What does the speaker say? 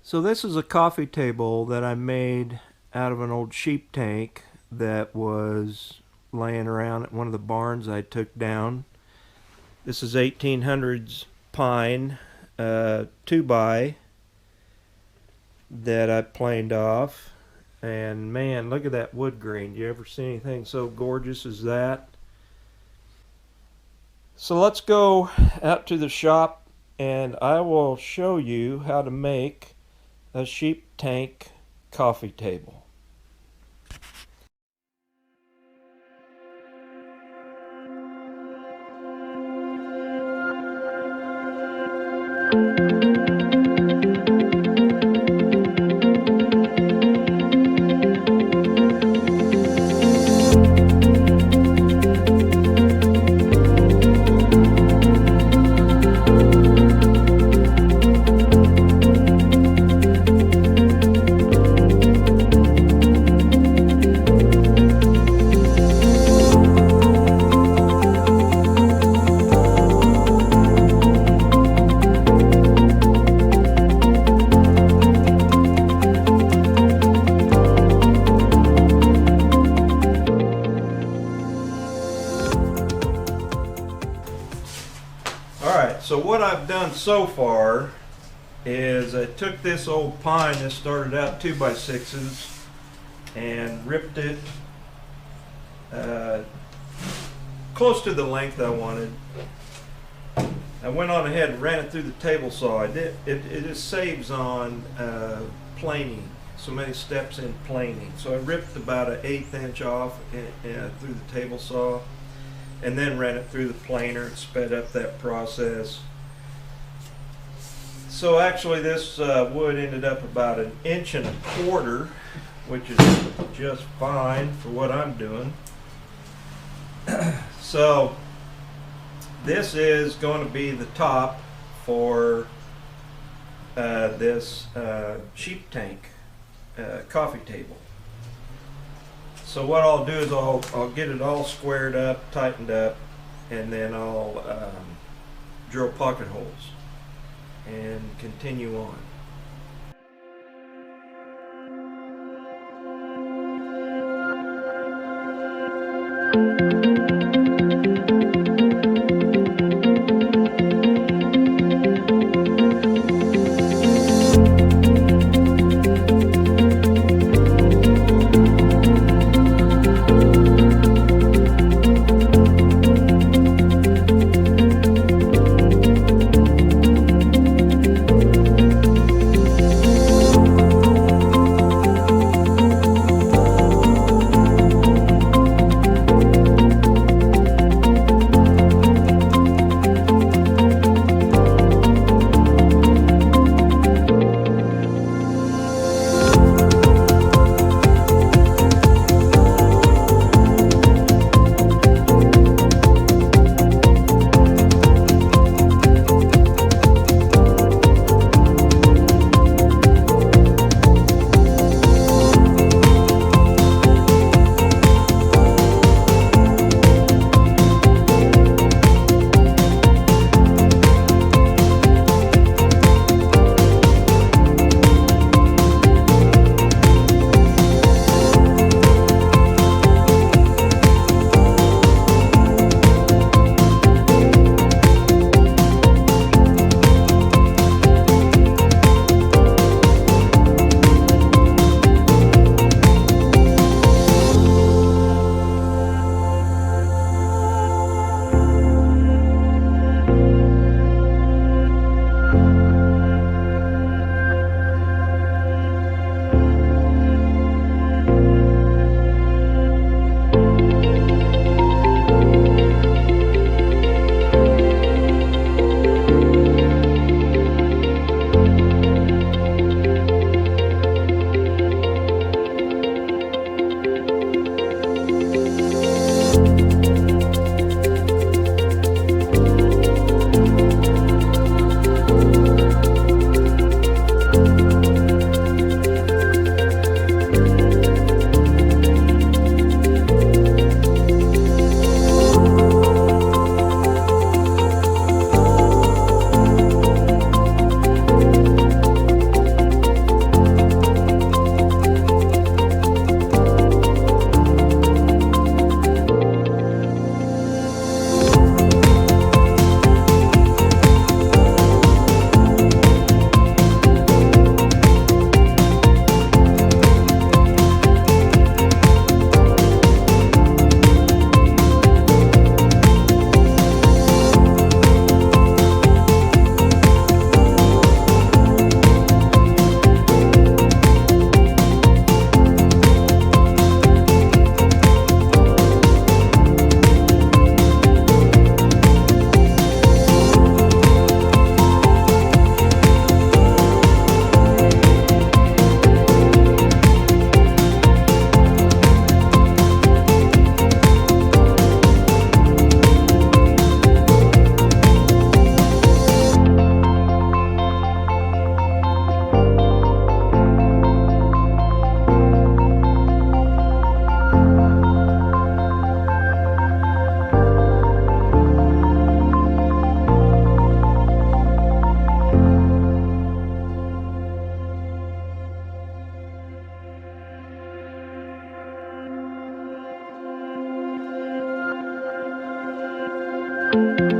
So this is a coffee table that I made out of an old sheep tank that was laying around at one of the barns I took down. This is 1800s pine 2x that I planed off. And man, look at that wood grain. Do you ever see anything so gorgeous as that? So let's go out to the shop and I will show you how to make a sheep tank coffee table. Alright, so what I've done so far is I took this old pine that started out 2x6s and ripped it close to the length I wanted. I went on ahead and ran it through the table saw. It just saves on planing, so many steps in planing. So I ripped about an 1/8 inch off through the table saw, and then ran it through the planer and sped up that process. So actually this wood ended up about 1 1/4 inches, which is just fine for what I'm doing. So this is going to be the top for this sheep tank coffee table. So what I'll do is I'll get it all squared up, tightened up, and then I'll drill pocket holes and continue on. it.